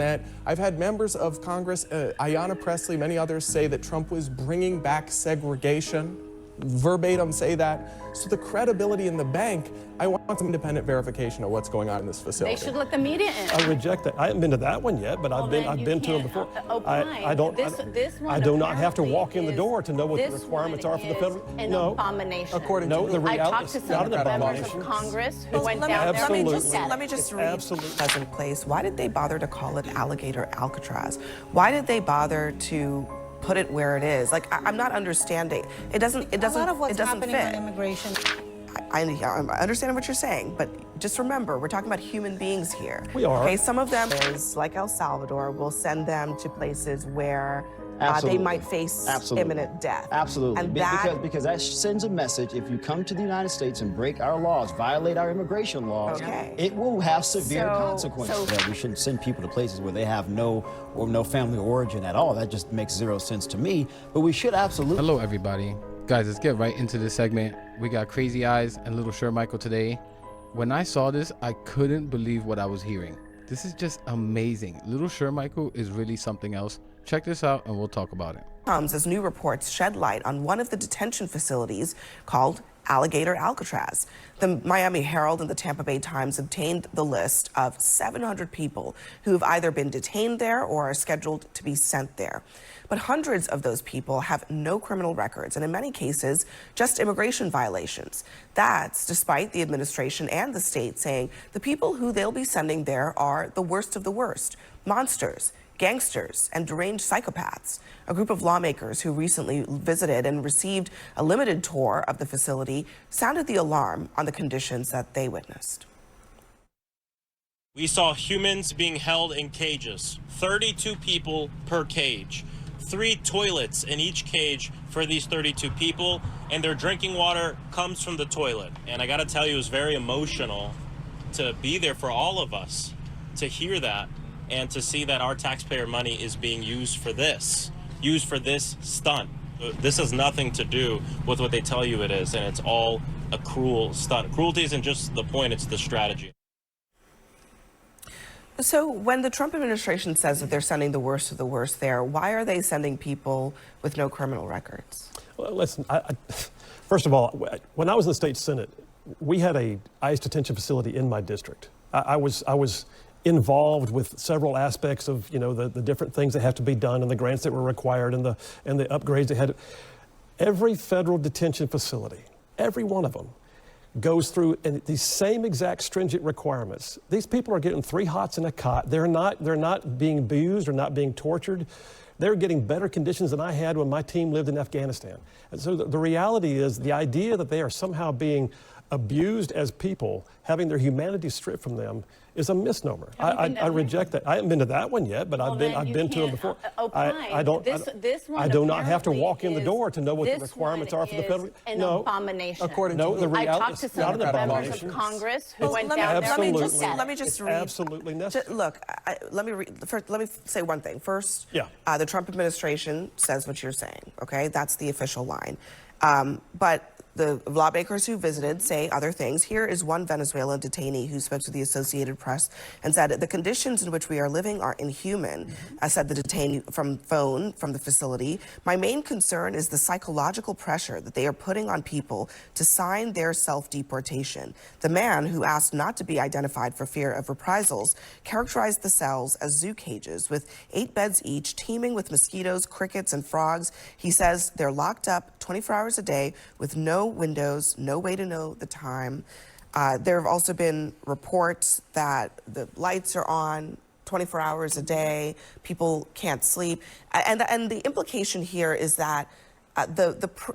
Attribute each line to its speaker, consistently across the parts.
Speaker 1: I've had members of Congress, Ayanna Pressley, many others, say that Trump was bringing back segregation, verbatim say that. So the credibility in the bank, I want some independent verification of what's going on in this facility.
Speaker 2: They should let the media in.
Speaker 3: I reject that. I haven't been to that one yet, but I've been to them before. I do not have to walk in the door to know what the requirements are for the federal.
Speaker 2: An abomination.
Speaker 1: According to
Speaker 3: the reality,
Speaker 2: I talked to some of the members of Congress who went down there.
Speaker 4: Let me just read the present place. Why did they bother to call it Alligator Alcatraz? Why did they bother to put it where it is? Like, I'm not understanding. It doesn't fit.
Speaker 5: A lot of what's happening with immigration.
Speaker 4: I understand what you're saying, but just remember, we're talking about human beings here.
Speaker 3: We are.
Speaker 4: Okay, some of them, like El Salvador, will send them to places where they might face imminent death.
Speaker 6: Absolutely.
Speaker 4: And
Speaker 6: because that sends a message. If you come to the United States and break our laws, violate our immigration laws, it will have severe consequences. We shouldn't send people to places where they have no family origin at all. That just makes zero sense to me. But we should absolutely.
Speaker 7: Hello, everybody. Guys, let's get right into this segment. We got Crazy Eyes and Little Shermichael today. When I saw this, I couldn't believe what I was hearing. This is just amazing. Little Shermichael is really something else. Check this out and we'll talk about it.
Speaker 4: Comes as new reports shed light on one of the detention facilities called Alligator Alcatraz. The Miami Herald and the Tampa Bay Times obtained the list of 700 people who have either been detained there or are scheduled to be sent there. But hundreds of those people have no criminal records, and in many cases, just immigration violations. That's despite the administration and the state saying the people who they'll be sending there are the worst of the worst, monsters, gangsters, and deranged psychopaths. A group of lawmakers who recently visited and received a limited tour of the facility sounded the alarm on the conditions that they witnessed.
Speaker 8: We saw humans being held in cages, 32 people per cage, 3 toilets in each cage for these 32 people, and their drinking water comes from the toilet. And I gotta tell you, it was very emotional to be there for all of us, to hear that, and to see that our taxpayer money is being used for this stunt. This has nothing to do with what they tell you it is, and it's all a cruel stunt. Cruelty isn't just the point, it's the strategy.
Speaker 4: So when the Trump administration says that they're sending the worst of the worst there, why are they sending people with no criminal records?
Speaker 3: Well, listen, first of all, when I was in the state Senate, we had a ICE detention facility in my district. I was involved with several aspects of, the different things that have to be done and the grants that were required and the upgrades they had. Every federal detention facility, every one of them, goes through these same exact stringent requirements. These people are getting 3 hots in a cot. They're not being abused or not being tortured. They're getting better conditions than I had when my team lived in Afghanistan. And so the reality is the idea that they are somehow being abused as people, having their humanity stripped from them, is a misnomer. I reject that. I haven't been to that one yet, but I've been to them before. I do not have to walk in the door to know what the requirements are for the federal.
Speaker 2: An abomination.
Speaker 1: According to
Speaker 3: the reality,
Speaker 2: I talked to some of the members of Congress who went down there.
Speaker 4: Let me just read.
Speaker 3: Absolutely necessary.
Speaker 4: Look, let me say one thing. First, the Trump administration says what you're saying. Okay, that's the official line. But the lawmakers who visited say other things. Here is one Venezuelan detainee who spoke to the Associated Press and said, the conditions in which we are living are inhuman, said the detainee from the facility. My main concern is the psychological pressure that they are putting on people to sign their self-deportation. The man, who asked not to be identified for fear of reprisals, characterized the cells as zoo cages with 8 beds each, teeming with mosquitoes, crickets, and frogs. He says they're locked up 24 hours a day with no windows, no way to know the time. There have also been reports that the lights are on 24 hours a day, people can't sleep. And the implication here is that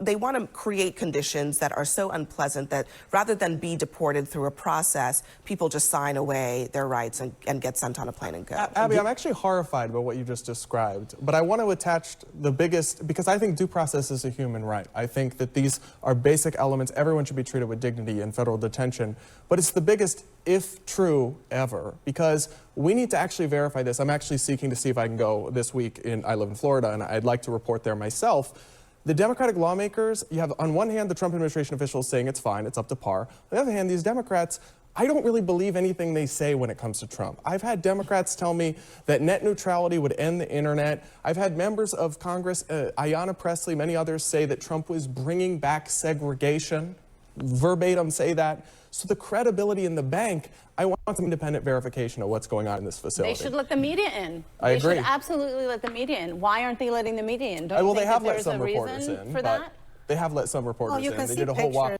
Speaker 4: they want to create conditions that are so unpleasant that rather than be deported through a process, people just sign away their rights and get sent on a plane and go.
Speaker 1: Abby, I'm actually horrified by what you just described, but I want to attach the biggest, because I think due process is a human right. I think that these are basic elements. Everyone should be treated with dignity in federal detention, but it's the biggest, if true, ever, because we need to actually verify this. I'm actually seeking to see if I can go this week. I live in Florida, and I'd like to report there myself. The Democratic lawmakers, you have on one hand the Trump administration officials saying it's fine, it's up to par. On the other hand, these Democrats I don't really believe anything they say when it comes to Trump. I've had Democrats tell me that net neutrality would end the internet. I've had members of Congress, Ayanna Pressley, many others, say that Trump was bringing back segregation. Verbatim say that. So the credibility in the bank, I want some independent verification of what's going on in this facility.
Speaker 2: They should let the media in.
Speaker 1: I agree.
Speaker 2: They should absolutely let the media in. Why aren't they letting the media in? Don't
Speaker 1: Well,
Speaker 2: you
Speaker 1: they
Speaker 2: think
Speaker 1: have
Speaker 2: that
Speaker 1: let
Speaker 2: there's
Speaker 1: some
Speaker 2: a
Speaker 1: reporters
Speaker 2: reason
Speaker 1: in,
Speaker 2: for
Speaker 1: but
Speaker 2: that?
Speaker 1: they have let some reporters
Speaker 5: you
Speaker 1: in.
Speaker 5: can
Speaker 1: They
Speaker 5: see
Speaker 1: did a whole walk.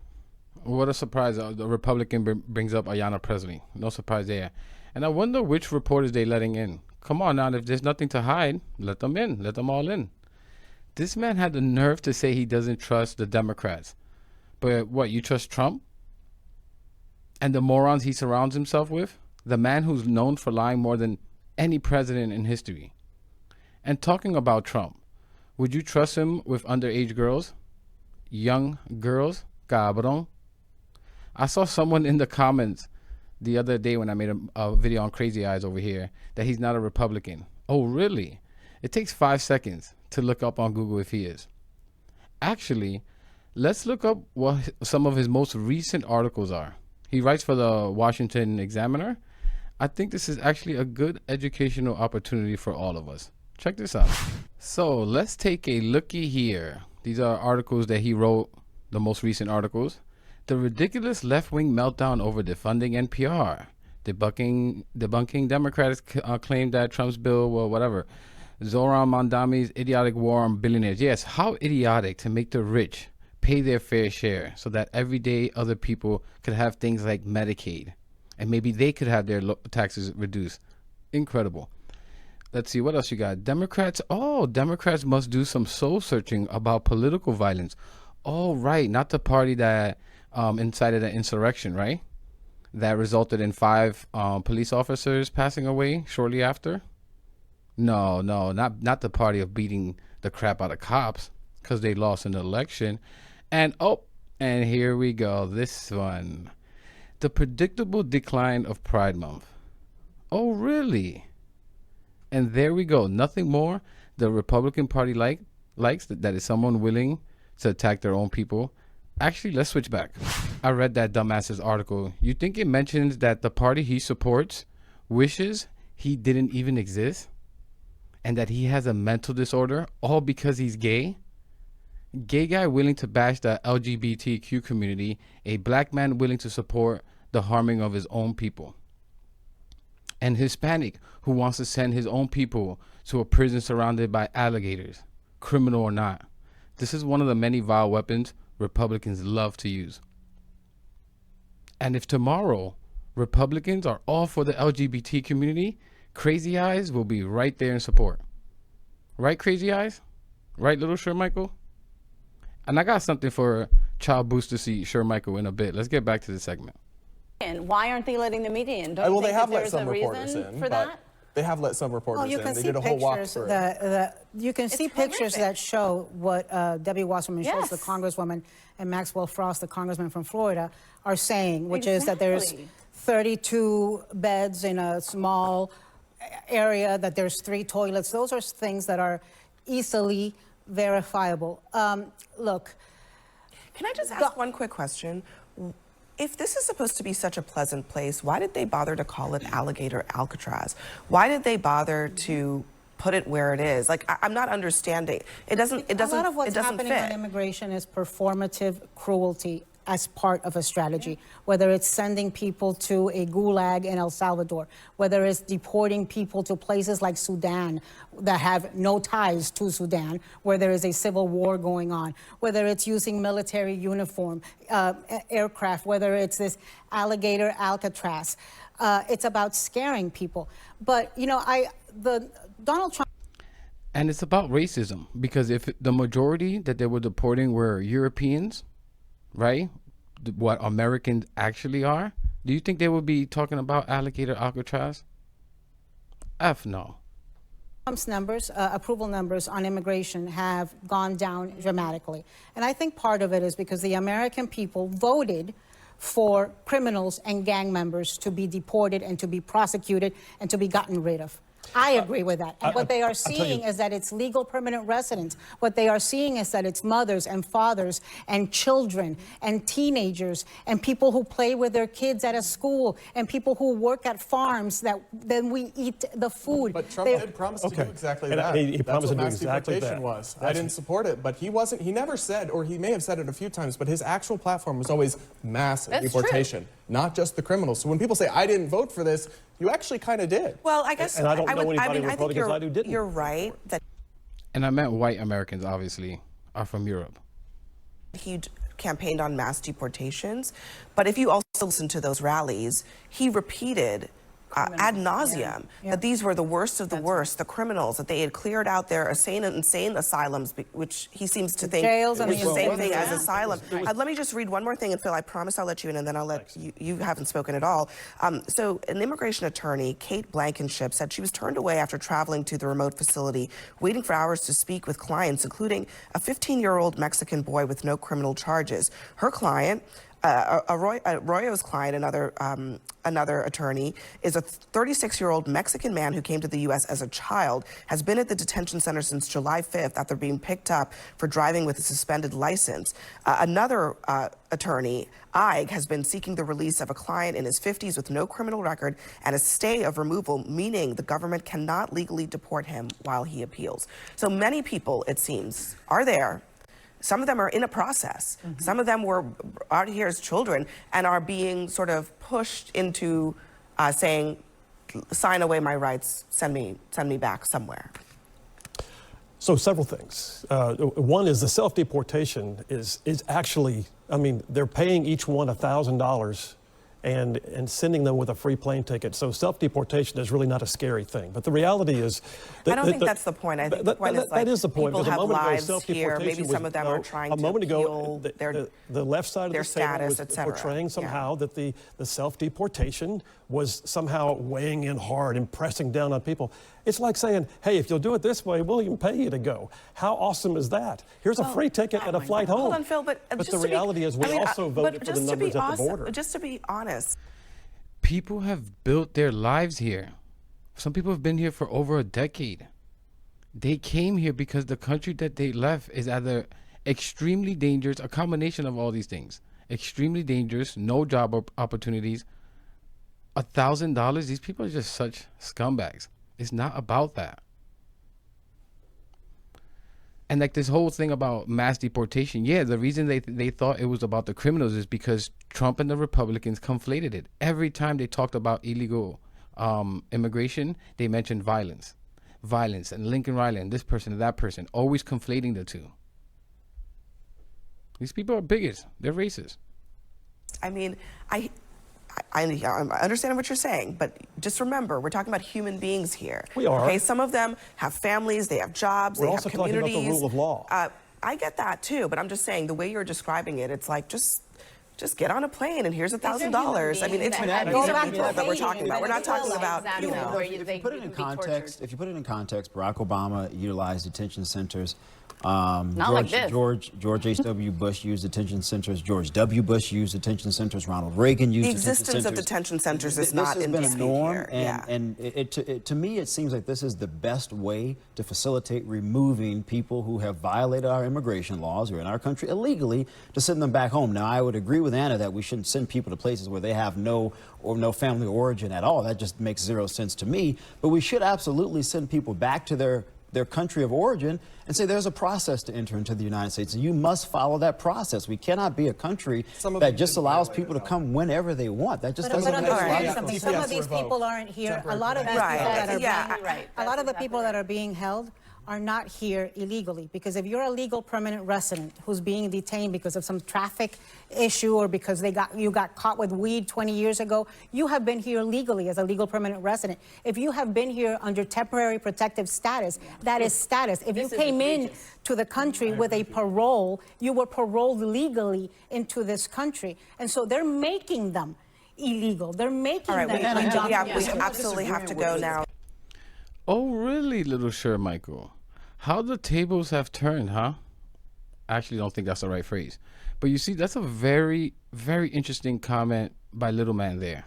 Speaker 7: What a surprise. The Republican brings up Ayanna Pressley. No surprise there. And I wonder which reporters they letting in. Come on now, if there's nothing to hide, let them in. Let them all in. This man had the nerve to say he doesn't trust the Democrats. But what, you trust Trump? And the morons he surrounds himself with? The man who's known for lying more than any president in history. And talking about Trump, would you trust him with underage girls? Young girls? Cabrón. I saw someone in the comments the other day when I made a video on Crazy Eyes over here that he's not a Republican. Oh, really? It takes 5 seconds to look up on Google if he is. Actually, let's look up what some of his most recent articles are. He writes for the Washington Examiner. I think this is actually a good educational opportunity for all of us. Check this out. So let's take a looky here. These are articles that he wrote, the most recent articles. The ridiculous left-wing meltdown over defunding NPR. Debunking Democrats claim that Trump's bill, well, whatever. Zohran Mamdani's idiotic war on billionaires. Yes, how idiotic to make the rich pay their fair share so that everyday other people could have things like Medicaid. And maybe they could have their taxes reduced. Incredible. Let's see, what else you got? Democrats must do some soul searching about political violence. Oh, right, not the party that incited an insurrection, right? That resulted in 5 police officers passing away shortly after. No, not the party of beating the crap out of cops because they lost an election. And here we go, this one. The predictable decline of Pride Month. Oh, really? And there we go, nothing more the Republican Party likes that is someone willing to attack their own people. Actually, let's switch back. I read that dumbass's article. You think it mentions that the party he supports wishes he didn't even exist? And that he has a mental disorder, all because he's gay? Gay guy willing to bash the LGBTQ community, a black man willing to support the harming of his own people. And Hispanic who wants to send his own people to a prison surrounded by alligators, criminal or not. This is one of the many vile weapons Republicans love to use. And if tomorrow Republicans are all for the LGBT community, Crazy Eyes will be right there in support. Right, Crazy Eyes? Right, Little Shermichael? And I got something for Child Booster Seat Shermichael in a bit. Let's get back to the segment.
Speaker 2: And why aren't they letting the media in? Don't you
Speaker 1: Well, they
Speaker 2: think
Speaker 1: have
Speaker 2: that
Speaker 1: let
Speaker 2: there's
Speaker 1: some
Speaker 2: a
Speaker 1: reporters
Speaker 2: reason
Speaker 1: in,
Speaker 2: for
Speaker 1: but
Speaker 2: that?
Speaker 1: they have let some reporters
Speaker 5: you
Speaker 1: in.
Speaker 5: can
Speaker 1: They
Speaker 5: see
Speaker 1: did a whole
Speaker 5: pictures
Speaker 1: walkthrough.
Speaker 5: you can see pictures that show what Debbie Wasserman Schultz, the congresswoman, and Maxwell Frost, the congressman from Florida, are saying, which is that there's 32 beds in a small area, that there's 3 toilets. Those are things that are easily verifiable. Look.
Speaker 4: Can I just ask one quick question? If this is supposed to be such a pleasant place, why did they bother to call it Alligator Alcatraz? Why did they bother to put it where it is? Like, I'm not understanding. It doesn't
Speaker 5: A lot of what's happening
Speaker 4: fit.
Speaker 5: on immigration is performative cruelty as part of a strategy, whether it's sending people to a gulag in El Salvador, whether it's deporting people to places like Sudan that have no ties to Sudan, where there is a civil war going on, whether it's using military uniform, aircraft, whether it's this Alligator Alcatraz. It's about scaring people. But, you know, Donald Trump.
Speaker 7: And it's about racism, because if the majority that they were deporting were Europeans, right? What Americans actually are, do you think they would be talking about Alligator Alcatraz? F no.
Speaker 5: Trump's numbers, approval numbers on immigration have gone down dramatically. And I think part of it is because the American people voted for criminals and gang members to be deported and to be prosecuted and to be gotten rid of. I agree with that. And what they are
Speaker 3: tell you-
Speaker 5: seeing is that it's legal permanent residents. What they are seeing is that it's mothers and fathers and children and teenagers and people who play with their kids at a school and people who work at farms that then we eat the food.
Speaker 1: But Trump did promise to do exactly
Speaker 3: And
Speaker 1: that.
Speaker 3: he
Speaker 1: That's
Speaker 3: promised
Speaker 1: what
Speaker 3: to do
Speaker 1: mass
Speaker 3: exactly
Speaker 1: deportation
Speaker 3: that.
Speaker 1: was. I didn't support it, but he never said, or he may have said it a few times, but his actual platform was always mass
Speaker 2: That's
Speaker 1: deportation, not just the criminals. So when people say, I didn't vote for this, you actually kind of did.
Speaker 4: Well, I guess
Speaker 3: And I don't know anybody
Speaker 4: I
Speaker 3: with
Speaker 4: think
Speaker 3: Republicans who didn't.
Speaker 4: you're right that
Speaker 7: And I meant white Americans, obviously, are from Europe.
Speaker 4: he campaigned on mass deportations, but if you also listen to those rallies, he repeated ad nauseum that these were the worst of the worst, the criminals, that they had cleared out their insane asylums, which he seems to think
Speaker 5: jails and
Speaker 4: is the
Speaker 5: the
Speaker 4: same
Speaker 5: insane
Speaker 4: thing as
Speaker 5: asylums.
Speaker 4: asylum. Let me just read one more thing, and Phil, I promise I'll let you in, and then I'll let you haven't spoken at all. So an immigration attorney, Kate Blankenship, said she was turned away after traveling to the remote facility, waiting for hours to speak with clients, including a 15-year-old Mexican boy with no criminal charges. Her client, Arroyo's client, another attorney, is a 36-year-old Mexican man who came to the U.S. as a child, has been at the detention center since July 5th after being picked up for driving with a suspended license. Another attorney, Ige, has been seeking the release of a client in his 50s with no criminal record and a stay of removal, meaning the government cannot legally deport him while he appeals. So many people, it seems, are there. Some of them are in a process. Some of them were out here as children and are being sort of pushed into saying, sign away my rights, send me back somewhere.
Speaker 3: So several things. One is the self-deportation is actually, I mean, they're paying each one $1,000 and sending them with a free plane ticket. So self-deportation is really not a scary thing. But the reality is...
Speaker 4: I don't think that's the point. I think the point is, like,
Speaker 3: that is the point.
Speaker 4: people
Speaker 3: Because a
Speaker 4: have
Speaker 3: moment ago,
Speaker 4: lives here. Maybe some of them are trying to appeal
Speaker 3: the left side of
Speaker 4: their
Speaker 3: the table
Speaker 4: status,
Speaker 3: was
Speaker 4: et cetera.
Speaker 3: portraying somehow that the self-deportation was somehow weighing in hard and pressing down on people. It's like saying, hey, if you'll do it this way, we'll even pay you to go. How awesome is that? Here's a free ticket and a flight home.
Speaker 4: Hold on, Phil, but
Speaker 3: the reality is we also voted for the numbers at the border.
Speaker 4: Just to be honest.
Speaker 7: People have built their lives here. Some people have been here for over a decade. They came here because the country that they left is either extremely dangerous, a combination of all these things. Extremely dangerous, no job opportunities. $1,000, these people are just such scumbags. It's not about that. And like this whole thing about mass deportation, yeah, the reason they thought it was about the criminals is because Trump and the Republicans conflated it. Every time they talked about illegal immigration, they mentioned violence. Violence and Lincoln Riley and this person and that person, always conflating the two. These people are bigots. They're racist.
Speaker 4: I mean, I understand what you're saying, but just remember, we're talking about human beings here.
Speaker 3: We are.
Speaker 4: Okay, some of them have families, they have jobs, they have communities.
Speaker 3: We're also talking about the rule of law.
Speaker 4: I get that too, but I'm just saying the way you're describing it, it's like just get on a plane and here's $1,000. I mean, it's these are people that we're talking about. We're not talking about, you know.
Speaker 6: If you put it in context, Barack Obama utilized detention centers. George H.W. Bush used detention centers. George W. Bush used detention centers. Ronald Reagan used detention centers.
Speaker 4: The existence of detention centers is not in
Speaker 6: dispute here.
Speaker 4: And
Speaker 6: to me, it seems like this is the best way to facilitate removing people who have violated our immigration laws or in our country illegally to send them back home. Now, I would agree with Anna that we shouldn't send people to places where they have no family origin at all. That just makes zero sense to me. But we should absolutely send people back to their country of origin and say there's a process to enter into the United States and you must follow that process. We cannot be a country that just allows people to come whenever they want. That just doesn't make sense.
Speaker 5: Some of these people aren't here. A lot of these people that are being held are not here illegally, because if you're a legal permanent resident who's being detained because of some traffic issue or because you got caught with weed 20 years ago, you have been here legally as a legal permanent resident. If you have been here under temporary protective status, that is status. If you came in to the country with a parole, you were paroled legally into this country. And so they're making them illegal. They're making them undocumented.
Speaker 4: We absolutely have to go now.
Speaker 7: Oh, really, little Sir Michael? How the tables have turned, huh? I actually don't think that's the right phrase. But you see, that's a very, very interesting comment by Little Man there.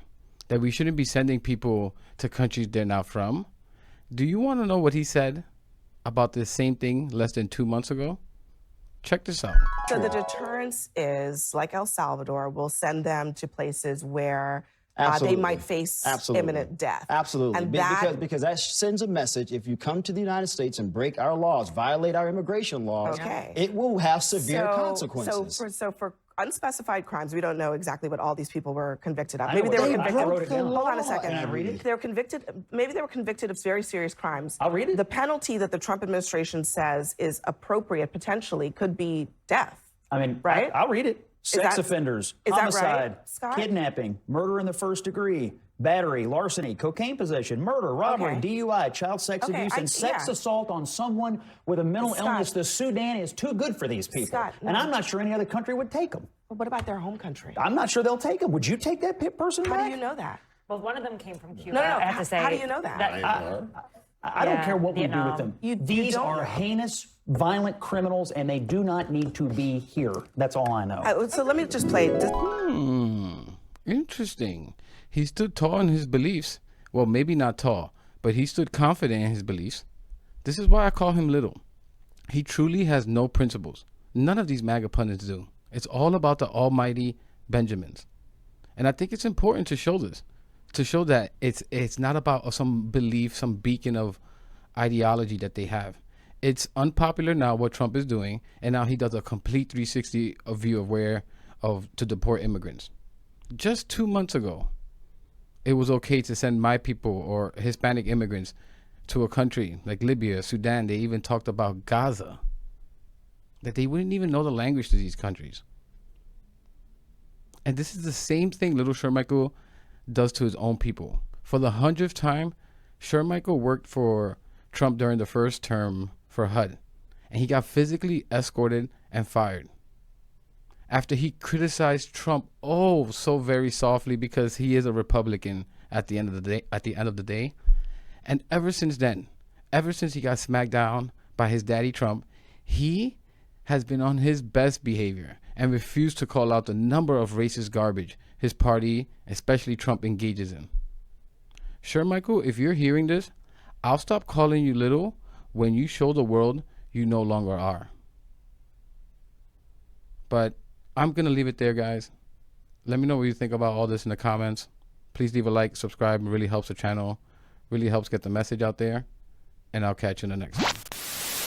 Speaker 7: That we shouldn't be sending people to countries they're not from. Do you want to know what he said about this same thing less than 2 months ago? Check this out.
Speaker 4: So the deterrence is, like El Salvador, we'll send them to places where they might face imminent death.
Speaker 6: Absolutely.
Speaker 4: And
Speaker 6: because that sends a message. If you come to the United States and break our laws, violate our immigration laws, it will have severe consequences.
Speaker 4: So for unspecified crimes, we don't know exactly what all these people were convicted of.
Speaker 9: Maybe
Speaker 4: they were convicted.
Speaker 9: I wrote it down.
Speaker 4: Hold on a second.
Speaker 9: Can I read it?
Speaker 4: They were convicted. Maybe they were convicted of very serious crimes.
Speaker 9: I'll read it.
Speaker 4: The penalty that the Trump administration says is appropriate potentially could be death.
Speaker 9: I mean,
Speaker 4: right?
Speaker 9: I'll read it. Sex offenders, homicide,
Speaker 4: Scott?
Speaker 9: kidnapping, murder in the first degree, battery, larceny, cocaine possession, murder, robbery, DUI, child sex abuse, and sex assault on someone with a mental illness. The Sudan is too good for these people. And I'm not sure any other country would take them.
Speaker 4: But what about their home country?
Speaker 9: I'm not sure they'll take them. Would you take that person back?
Speaker 4: How do you know that?
Speaker 10: Well, one of them came from Cuba.
Speaker 4: No,
Speaker 10: I have to say.
Speaker 4: How do you know that?
Speaker 9: I don't care what we do with them. These
Speaker 4: don't
Speaker 9: are
Speaker 4: know.
Speaker 9: heinous, violent criminals, and they do not need to be here. That's all I know.
Speaker 4: So let me just play.
Speaker 7: Interesting. He stood tall in his beliefs. Well, maybe not tall, but he stood confident in his beliefs. This is why I call him little. He truly has no principles. None of these MAGA pundits do. It's all about the almighty Benjamins. And I think it's important to show this, to show that it's not about some belief, some beacon of ideology that they have. It's unpopular now what Trump is doing, and now he does a complete 360 view to deport immigrants. Just 2 months ago, it was okay to send my people or Hispanic immigrants to a country like Libya, Sudan. They even talked about Gaza, that they wouldn't even know the language to these countries. And this is the same thing little Shermichael does to his own people. For the 100th time, Shermichael worked for Trump during the first term for HUD, and he got physically escorted and fired after he criticized Trump so very softly because he is a Republican at the end of the day. And ever since then, ever since he got smacked down by his daddy Trump, he has been on his best behavior and refused to call out the number of racist garbage his party, especially Trump, engages in. Shermichael, if you're hearing this, I'll stop calling you little when you show the world you no longer are. But I'm going to leave it there, guys. Let me know what you think about all this in the comments. Please leave a like, subscribe. It really helps the channel, really helps get the message out there. And I'll catch you in the next one.